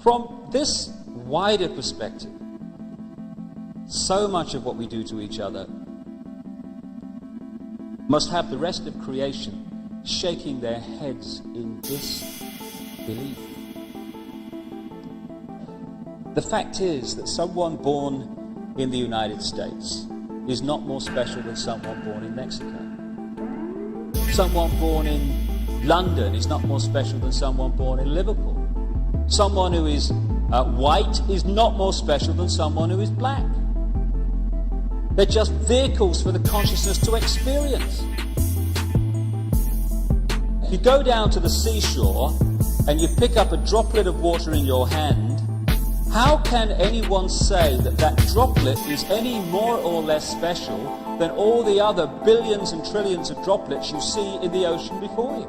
From this wider perspective, so much of what we do to each other must have the rest of creation shaking their heads in disbelief. The fact is that someone born in the United States is not more special than someone born in Mexico. Someone born in London is not more special than someone born in Liverpool. Someone who is white is not more special than someone who is black. They're just vehicles for the consciousness to experience. You go down to the seashore and you pick up a droplet of water in your hand. How can anyone say that that droplet is any more or less special than all the other billions and trillions of droplets you see in the ocean before you?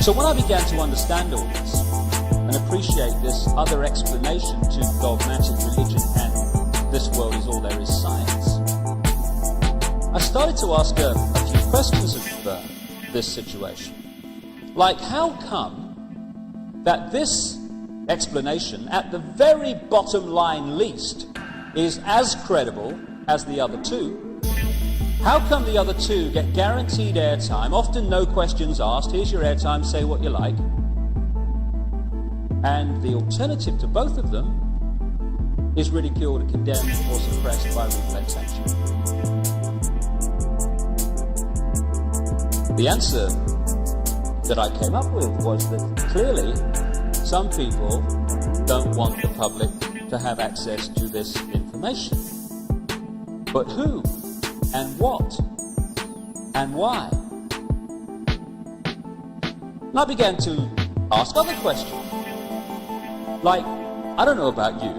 So when I began to understand all this and appreciate this other explanation to dogmatic religion and this world is all there is science, I started to ask a few questions of this situation. Like, how come that this explanation, at the very bottom line least, is as credible as the other two? How come the other two get guaranteed airtime, often no questions asked, here's your airtime, say what you like, and the alternative to both of them is ridiculed, condemned, or suppressed by reflex action? The answer that I came up with was that clearly some people don't want the public to have access to this information. But who and what and why? And I began to ask other questions. Like, I don't know about you,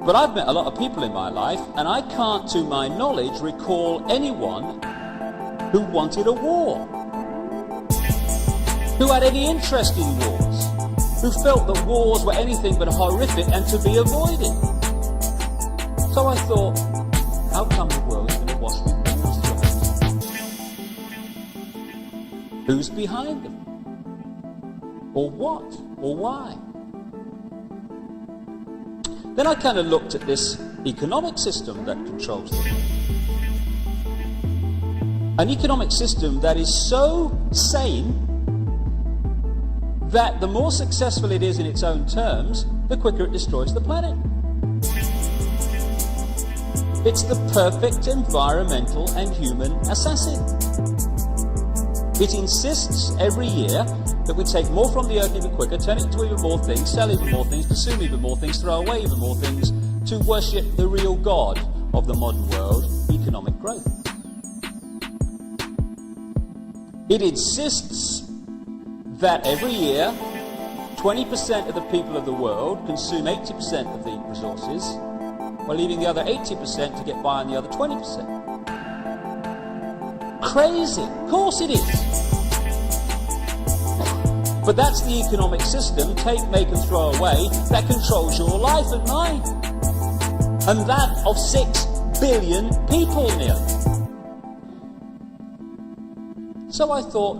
but I've met a lot of people in my life, and I can't, to my knowledge, recall anyone who wanted a war, who had any interest in wars, who felt that wars were anything but horrific and to be avoided. So I thought, how come the world's going to wash with wars throughout? Who's behind them? Or what? Or why? Then I kind of looked at this economic system that controls the world. An economic system that is so sane that the more successful it is in its own terms, the quicker it destroys the planet. It's the perfect environmental and human assassin. It insists every year that we take more from the earth even quicker, turn it into even more things, sell even more things, consume even more things, throw away even more things, to worship the real God of the modern world, economic growth. It insists that every year 20% of the people of the world consume 80% of the resources, while leaving the other 80% to get by on the other 20%. Crazy. Of course it is. But that's the economic system, take, make and throw away, that controls your life and mine. And that of 6 billion people nearly. So I thought,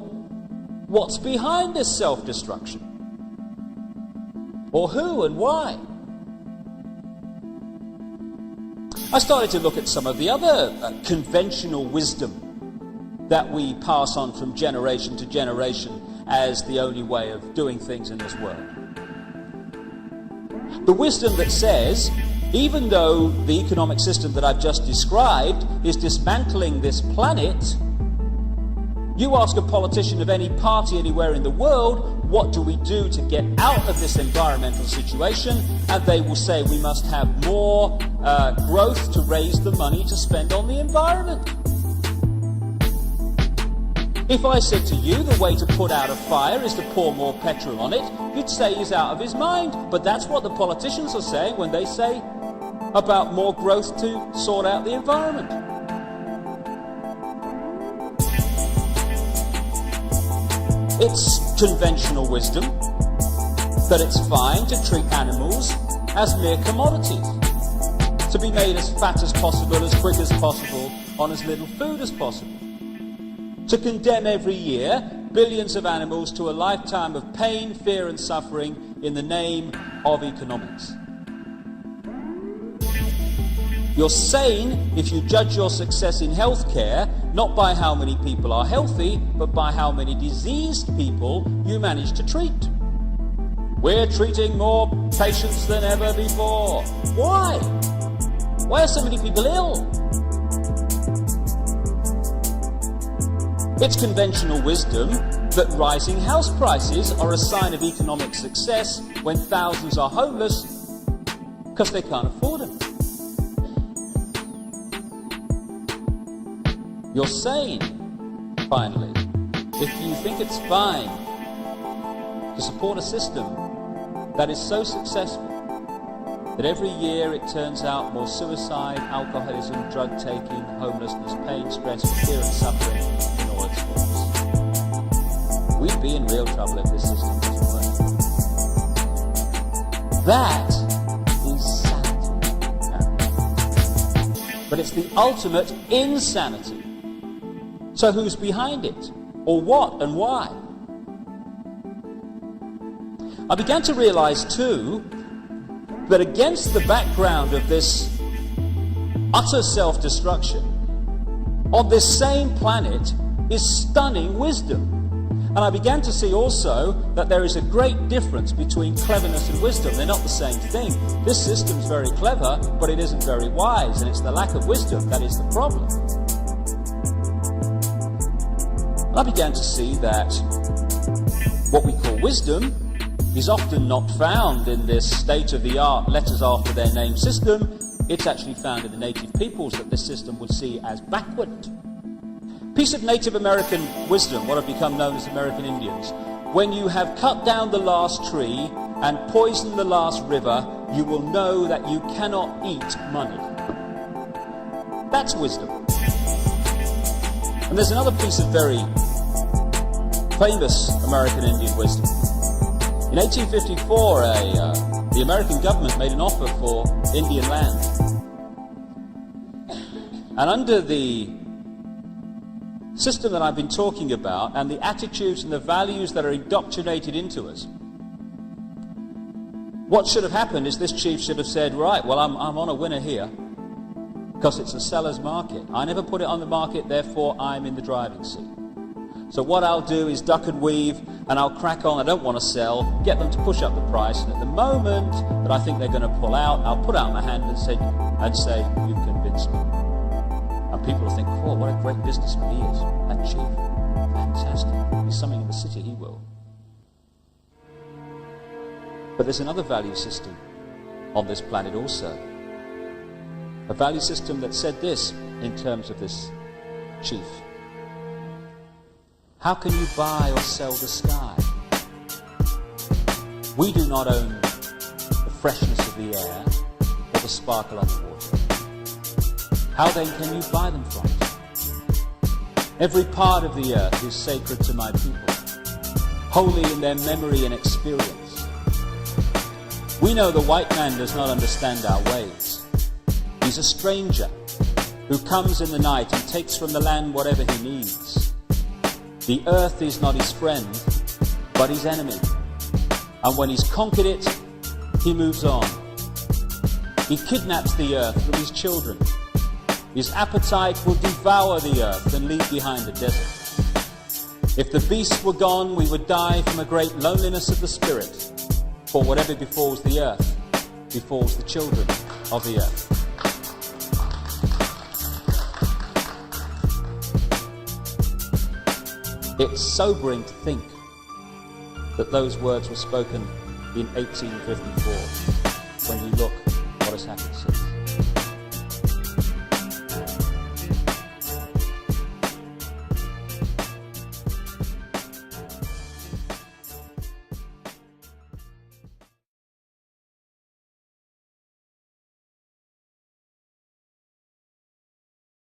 what's behind this self-destruction? Or who and why? I started to look at some of the other conventional wisdom that we pass on from generation to generation as the only way of doing things in this world. The wisdom that says, even though the economic system that I've just described is dismantling this planet, you ask a politician of any party anywhere in the world, what do we do to get out of this environmental situation? And they will say we must have more growth to raise the money to spend on the environment. If I said to you the way to put out a fire is to pour more petrol on it, you'd say he's out of his mind. But that's what the politicians are saying when they say about more growth to sort out the environment. It's conventional wisdom that it's fine to treat animals as mere commodities, to be made as fat as possible, as quick as possible, on as little food as possible. To condemn every year billions of animals to a lifetime of pain, fear and suffering in the name of economics. You're sane if you judge your success in healthcare not by how many people are healthy, but by how many diseased people you manage to treat. We're treating more patients than ever before. Why? Why are so many people ill? It's conventional wisdom that rising house prices are a sign of economic success when thousands are homeless because they can't afford them. You're sane, finally, if you think it's fine to support a system that is so successful that every year it turns out more suicide, alcoholism, drug-taking, homelessness, pain, stress, fear and suffering in all its forms. We'd be in real trouble if this system doesn't work. That is sanity. But it's the ultimate insanity. So who's behind it? Or what and why? I began to realize too that against the background of this utter self-destruction, on this same planet is stunning wisdom. And I began to see also that there is a great difference between cleverness and wisdom. They're not the same thing. This system's very clever, but it isn't very wise, and it's the lack of wisdom that is the problem. I began to see that what we call wisdom is often not found in this state-of-the-art letters after their name system. It's actually found in the native peoples that this system would see as backward. Piece of Native American wisdom, what have become known as American Indians. When you have cut down the last tree and poisoned the last river, you will know that you cannot eat money. That's wisdom. And there's another piece of very famous American Indian wisdom. In 1854, the American government made an offer for Indian land. And under the system that I've been talking about, and the attitudes and the values that are indoctrinated into us, what should have happened is this chief should have said, right, well, I'm on a winner here, because it's a seller's market. I never put it on the market, therefore I'm in the driving seat. So what I'll do is duck and weave, and I'll crack on. I don't want to sell, get them to push up the price, and at the moment that I think they're going to pull out, I'll put out my hand and say, you've convinced me. And people will think, oh, what a great businessman he is, that chief. Fantastic. He's something in the city, he will. But there's another value system on this planet also. A value system that said this in terms of this chief. How can you buy or sell the sky? We do not own the freshness of the air or the sparkle of the water. How then can you buy them from us? Every part of the earth is sacred to my people, holy in their memory and experience. We know the white man does not understand our ways. He's a stranger who comes in the night and takes from the land whatever he needs. The earth is not his friend, but his enemy. And when he's conquered it, he moves on. He kidnaps the earth from his children. His appetite will devour the earth and leave behind a desert. If the beasts were gone, we would die from a great loneliness of the spirit. For whatever befalls the earth, befalls the children of the earth. It's sobering to think that those words were spoken in 1854, when you look what has happened since.